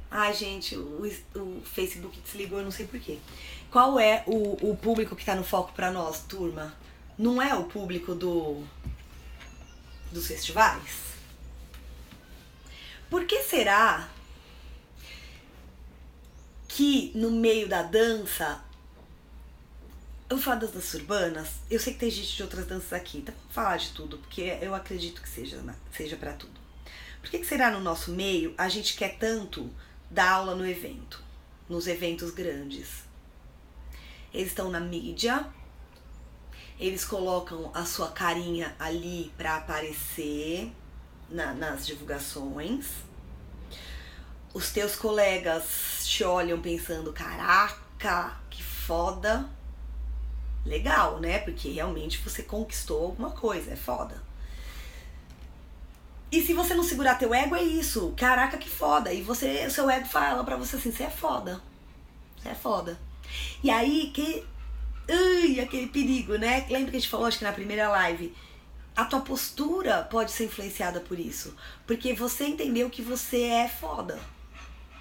Ai, gente, o Facebook desligou, eu não sei porquê. Qual é o público que está no foco pra nós, turma? Não é o público dos festivais? Por que será que no meio da dança... Eu vou falar das danças urbanas, eu sei que tem gente de outras danças aqui, então vou falar de tudo, porque eu acredito que seja pra tudo. Por que será no nosso meio a gente quer tanto dar aula no evento, nos eventos grandes? Eles estão na mídia, eles colocam a sua carinha ali pra aparecer nas divulgações. Os teus colegas te olham pensando, caraca, que foda. Legal, né? Porque realmente você conquistou alguma coisa, é foda. E se você não segurar teu ego, é isso. Caraca, que foda. E o seu ego fala pra você assim, você é foda. Você é foda. E aí, aquele perigo, né? Lembra que a gente falou, acho que na primeira live, a tua postura pode ser influenciada por isso. Porque você entendeu que você é foda,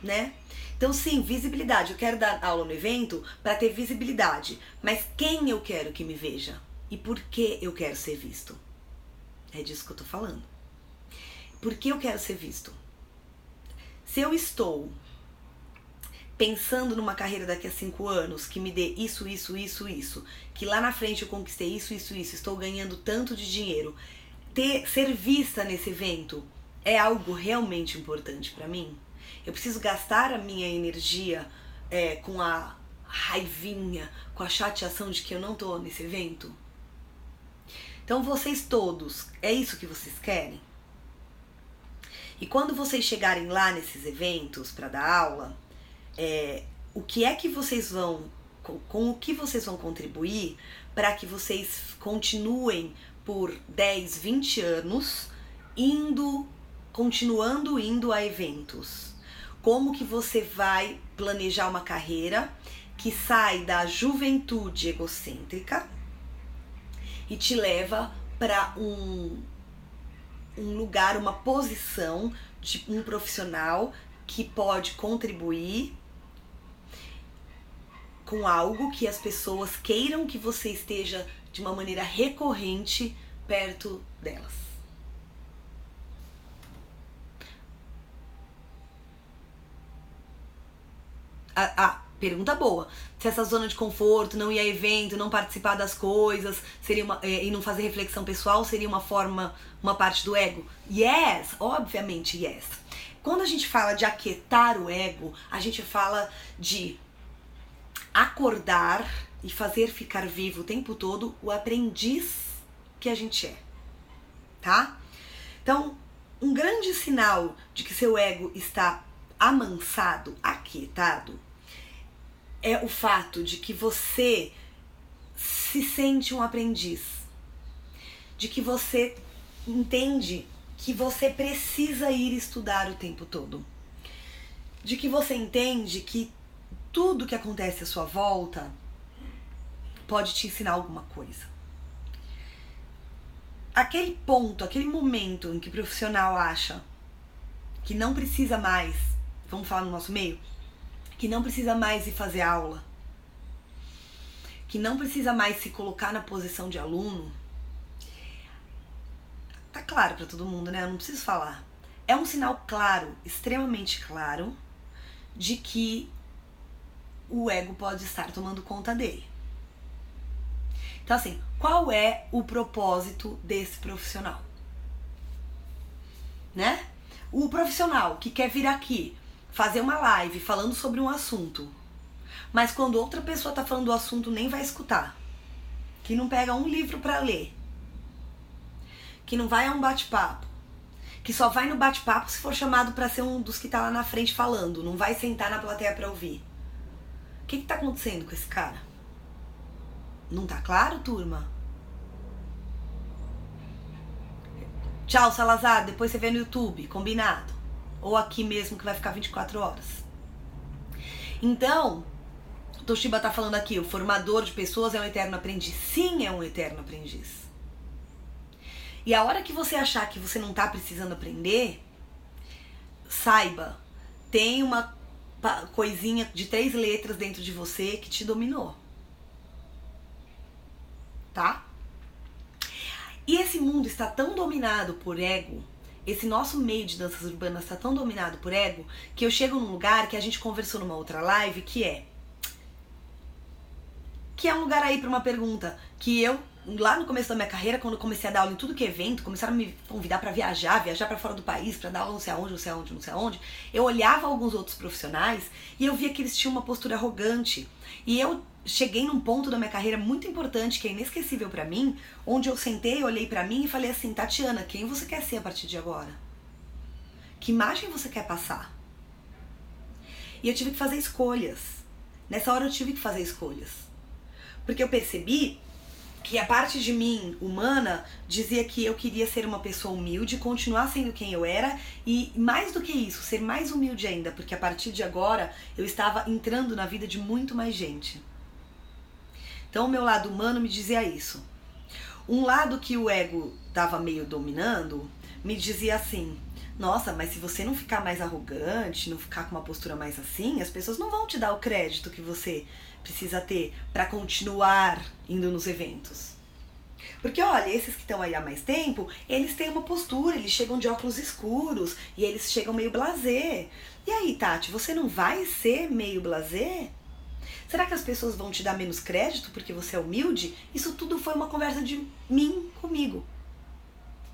né? Então sim, visibilidade. Eu quero dar aula no evento para ter visibilidade. Mas quem eu quero que me veja? E por que eu quero ser visto? É disso que eu tô falando. Por que eu quero ser visto? Se eu estou pensando numa carreira daqui a 5 anos que me dê isso, que lá na frente eu conquistei isso, estou ganhando tanto de dinheiro, ser vista nesse evento é algo realmente importante para mim? Eu preciso gastar a minha energia com a raivinha, com a chateação de que eu não tô nesse evento? Então vocês todos, é isso que vocês querem? E quando vocês chegarem lá nesses eventos para dar aula, o que é que vocês vão, com o que vocês vão contribuir para que vocês continuem por 10, 20 anos continuando indo a eventos? Como que você vai planejar uma carreira que sai da juventude egocêntrica e te leva para um lugar, uma posição de um profissional que pode contribuir com algo que as pessoas queiram que você esteja de uma maneira recorrente perto delas? Pergunta boa. Se essa zona de conforto, não ir a evento, não participar das coisas, seria e não fazer reflexão pessoal, seria uma parte do ego? Yes, obviamente yes. Quando a gente fala de aquietar o ego, a gente fala de acordar e fazer ficar vivo o tempo todo o aprendiz que a gente é, tá? Então, um grande sinal de que seu ego está amansado, aquietado, é o fato de que você se sente um aprendiz, de que você entende que você precisa ir estudar o tempo todo, de que você entende que tudo que acontece à sua volta pode te ensinar alguma coisa. aquele ponto, aquele momento em que o profissional acha que não precisa mais, vamos falar no nosso meio, que não precisa mais ir fazer aula, que não precisa mais se colocar na posição de aluno, tá claro pra todo mundo, né? Eu não preciso falar. É um sinal claro, extremamente claro, de que o ego pode estar tomando conta dele. Então assim, qual é o propósito desse profissional? Né? O profissional que quer vir aqui fazer uma live falando sobre um assunto, mas quando outra pessoa tá falando do assunto nem vai escutar, que não pega um livro pra ler, que não vai a um bate-papo, que só vai no bate-papo se for chamado pra ser um dos que tá lá na frente falando, não vai sentar na plateia pra ouvir. O que tá acontecendo com esse cara? Não tá claro, turma? Tchau, Salazar, depois você vê no YouTube, combinado? Ou aqui mesmo que vai ficar 24 horas. Então, Toshiba tá falando aqui, o formador de pessoas é um eterno aprendiz. Sim, é um eterno aprendiz. E a hora que você achar que você não tá precisando aprender, saiba, tem uma coisinha de 3 letras dentro de você que te dominou. Tá? E esse mundo está tão dominado por ego, esse nosso meio de danças urbanas está tão dominado por ego, que eu chego num lugar que a gente conversou numa outra live, que é um lugar aí para uma pergunta, que eu, lá no começo da minha carreira, quando eu comecei a dar aula em tudo que é evento, começaram a me convidar para viajar para fora do país, para dar aula não sei aonde, eu olhava alguns outros profissionais e eu via que eles tinham uma postura arrogante. E eu cheguei num ponto da minha carreira muito importante, que é inesquecível pra mim, onde eu sentei, olhei pra mim e falei assim, Tatiana, quem você quer ser a partir de agora? Que imagem você quer passar? E eu tive que fazer escolhas. Nessa hora eu tive que fazer escolhas. Porque eu percebi que a parte de mim, humana, dizia que eu queria ser uma pessoa humilde, continuar sendo quem eu era e, mais do que isso, ser mais humilde ainda, porque a partir de agora eu estava entrando na vida de muito mais gente. Então o meu lado humano me dizia isso. Um lado que o ego estava meio dominando me dizia assim, nossa, mas se você não ficar mais arrogante, não ficar com uma postura mais assim, as pessoas não vão te dar o crédito que você precisa ter para continuar indo nos eventos. Porque olha, esses que estão aí há mais tempo, eles têm uma postura, eles chegam de óculos escuros e eles chegam meio blasé. E aí, Tati, você não vai ser meio blasé? Será que as pessoas vão te dar menos crédito porque você é humilde? Isso tudo foi uma conversa de mim comigo,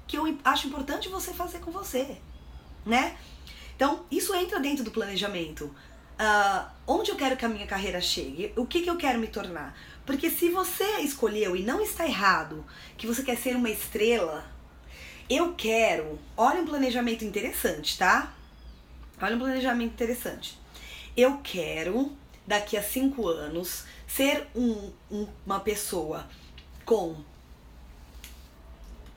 que eu acho importante você fazer com você, né? Então, isso entra dentro do planejamento. Onde eu quero que a minha carreira chegue? O que eu quero me tornar? Porque se você escolheu, e não está errado, que você quer ser uma estrela, eu quero... Olha um planejamento interessante, tá? Olha um planejamento interessante. Eu quero, daqui a 5 anos, ser uma pessoa com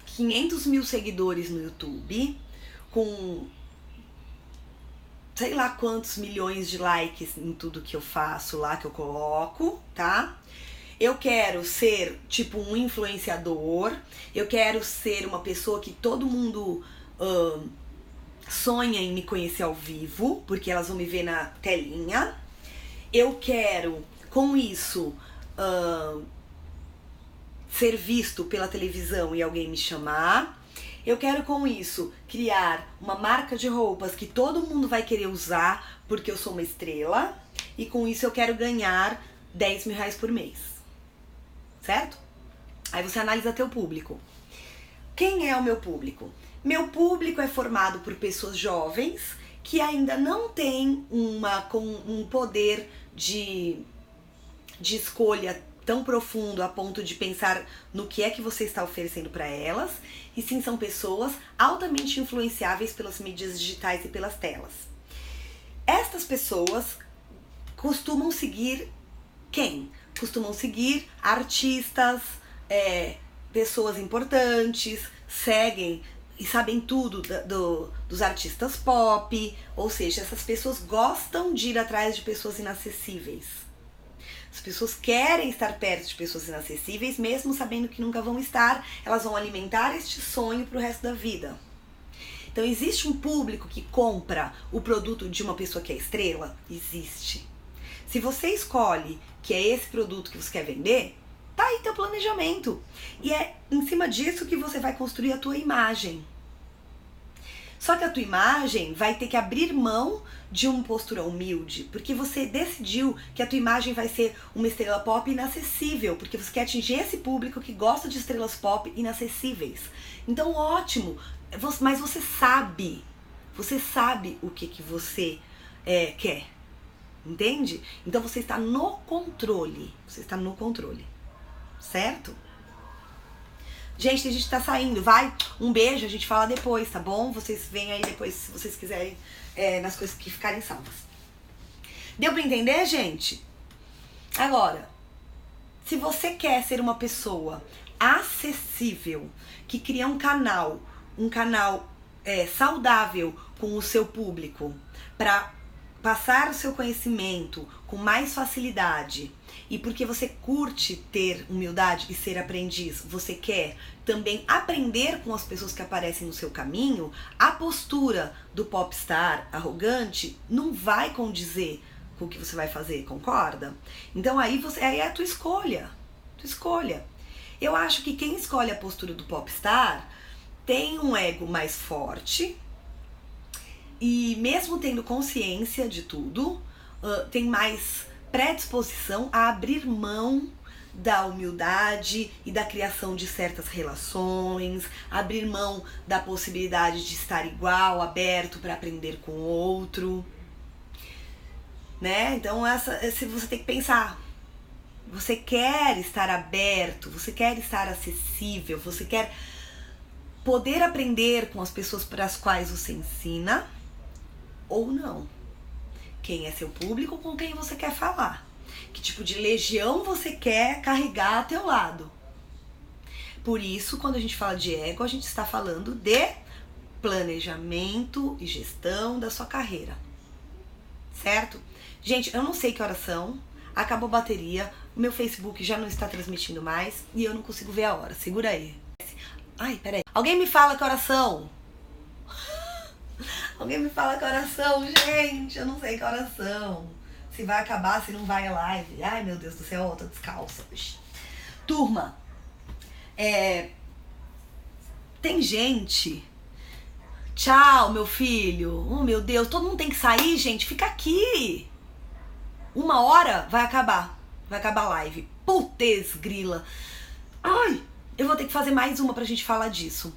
500 mil seguidores no YouTube, com sei lá quantos milhões de likes em tudo que eu faço lá, que eu coloco, tá? Eu quero ser tipo um influenciador, eu quero ser uma pessoa que todo mundo sonha em me conhecer ao vivo, porque elas vão me ver na telinha. Eu quero, com isso, ser visto pela televisão e alguém me chamar. Eu quero, com isso, criar uma marca de roupas que todo mundo vai querer usar porque eu sou uma estrela. E com isso eu quero ganhar 10 mil reais por mês. Certo? Aí você analisa teu público. Quem é o meu público? Meu público é formado por pessoas jovens que ainda não têm um poder de escolha tão profundo a ponto de pensar no que é que você está oferecendo para elas, e sim são pessoas altamente influenciáveis pelas mídias digitais e pelas telas. Estas pessoas costumam seguir quem? Costumam seguir artistas, pessoas importantes, seguem e sabem tudo dos artistas pop, ou seja, essas pessoas gostam de ir atrás de pessoas inacessíveis. As pessoas querem estar perto de pessoas inacessíveis, mesmo sabendo que nunca vão estar, elas vão alimentar este sonho pro resto da vida. Então existe um público que compra o produto de uma pessoa que é estrela? Existe. Se você escolhe que é esse produto que você quer vender, tá aí teu planejamento. E é em cima disso que você vai construir a tua imagem. Só que a tua imagem vai ter que abrir mão de uma postura humilde, porque você decidiu que a tua imagem vai ser uma estrela pop inacessível, porque você quer atingir esse público que gosta de estrelas pop inacessíveis. Então, ótimo, mas você sabe o que você quer, entende? Então você está no controle, certo? Gente, a gente tá saindo, vai, um beijo, a gente fala depois, tá bom? Vocês vêm aí depois, se vocês quiserem, nas coisas que ficarem salvas. Deu pra entender, gente? Agora, se você quer ser uma pessoa acessível, que cria um canal saudável com o seu público, para passar o seu conhecimento com mais facilidade, e porque você curte ter humildade e ser aprendiz, você quer também aprender com as pessoas que aparecem no seu caminho, a postura do popstar arrogante não vai condizer com o que você vai fazer, concorda? Então aí é a tua escolha. Eu acho que quem escolhe a postura do popstar tem um ego mais forte e mesmo tendo consciência de tudo, tem mais predisposição a abrir mão da humildade e da criação de certas relações, abrir mão da possibilidade de estar igual, aberto para aprender com o outro, né? Então você tem que pensar, você quer estar aberto, você quer estar acessível, você quer poder aprender com as pessoas para as quais você ensina ou não? Quem é seu público, com quem você quer falar? Que tipo de legião você quer carregar a teu lado? Por isso, quando a gente fala de ego, a gente está falando de planejamento e gestão da sua carreira. Certo? Gente, eu não sei que horas são, acabou a bateria, o meu Facebook já não está transmitindo mais e eu não consigo ver a hora. Segura aí. Ai, peraí. Alguém me fala que horas são? Alguém me fala que horas são, gente. Eu não sei que horas são. Se vai acabar, se não vai a live. Ai, meu Deus do céu, eu tô descalça. Turma, tem gente... Tchau, meu filho. Oh, meu Deus, todo mundo tem que sair, gente. Fica aqui. 1 hora vai acabar. Vai acabar a live. Putz, grila. Ai, eu vou ter que fazer mais uma pra gente falar disso.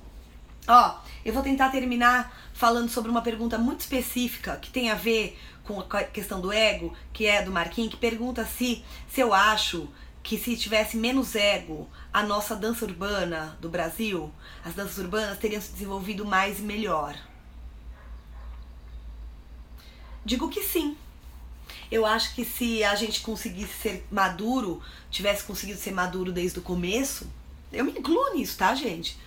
Ó, eu vou tentar terminar falando sobre uma pergunta muito específica que tem a ver com a questão do ego, que é do Marquinhos, que pergunta se eu acho que se tivesse menos ego, a nossa dança urbana do Brasil, as danças urbanas teriam se desenvolvido mais e melhor. Digo que sim. Eu acho que se a gente conseguisse ser maduro, tivesse conseguido ser maduro desde o começo, eu me incluo nisso, tá, gente?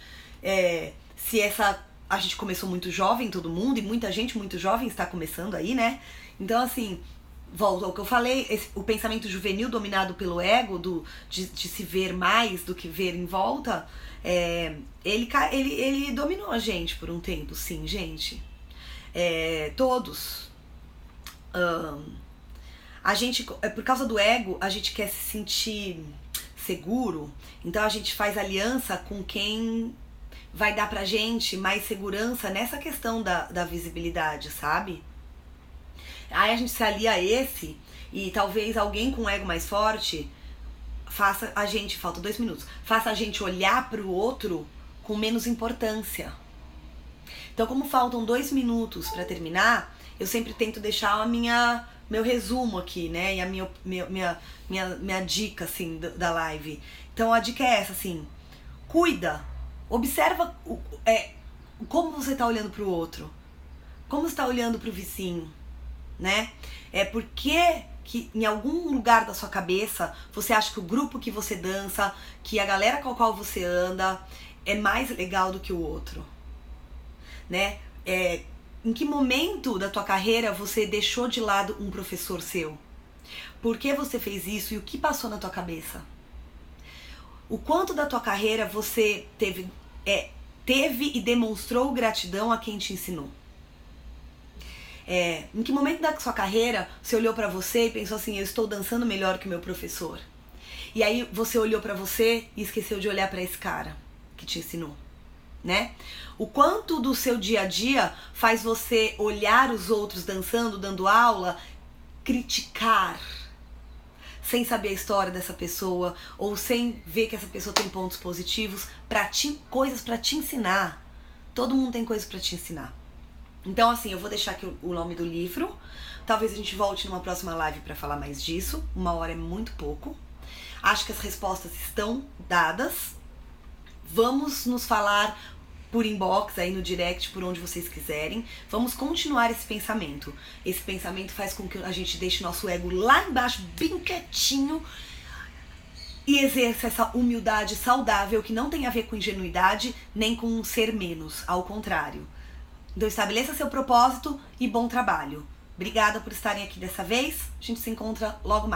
A gente começou muito jovem, todo mundo, e muita gente muito jovem está começando aí, né? Então, assim, volto ao que eu falei, o pensamento juvenil dominado pelo ego, de se ver mais do que ver em volta, ele dominou a gente por um tempo, sim, gente. Todos. A gente, por causa do ego, a gente quer se sentir seguro, então a gente faz aliança com quem vai dar pra gente mais segurança nessa questão da visibilidade, sabe? Aí a gente se alia a esse e talvez alguém com ego mais forte faça a gente, falta 2 minutos, faça a gente olhar pro outro com menos importância. Então, como faltam 2 minutos pra terminar, eu sempre tento deixar meu resumo aqui, né? E a minha dica, assim, da live. Então, a dica é essa, assim, cuida, observa como você tá olhando pro outro, como você tá olhando pro vizinho, né? Porque que em algum lugar da sua cabeça você acha que o grupo que você dança, que a galera com a qual você anda é mais legal do que o outro, né? Em que momento da tua carreira você deixou de lado um professor seu? Por que você fez isso e o que passou na tua cabeça? O quanto da tua carreira você teve e demonstrou gratidão a quem te ensinou? Em que momento da sua carreira você olhou pra você e pensou assim, eu estou dançando melhor que o meu professor? E aí você olhou pra você e esqueceu de olhar pra esse cara que te ensinou, né? O quanto do seu dia a dia faz você olhar os outros dançando, dando aula, criticar, sem saber a história dessa pessoa, ou sem ver que essa pessoa tem pontos positivos, coisas pra te ensinar. Todo mundo tem coisas pra te ensinar. Então, assim, eu vou deixar aqui o nome do livro. Talvez a gente volte numa próxima live pra falar mais disso. 1 hora é muito pouco. Acho que as respostas estão dadas. Vamos nos falar por inbox, aí no direct, por onde vocês quiserem. Vamos continuar esse pensamento. Esse pensamento faz com que a gente deixe nosso ego lá embaixo, bem quietinho, e exerça essa humildade saudável que não tem a ver com ingenuidade, nem com um ser menos, ao contrário. Então estabeleça seu propósito e bom trabalho. Obrigada por estarem aqui dessa vez. A gente se encontra logo mais.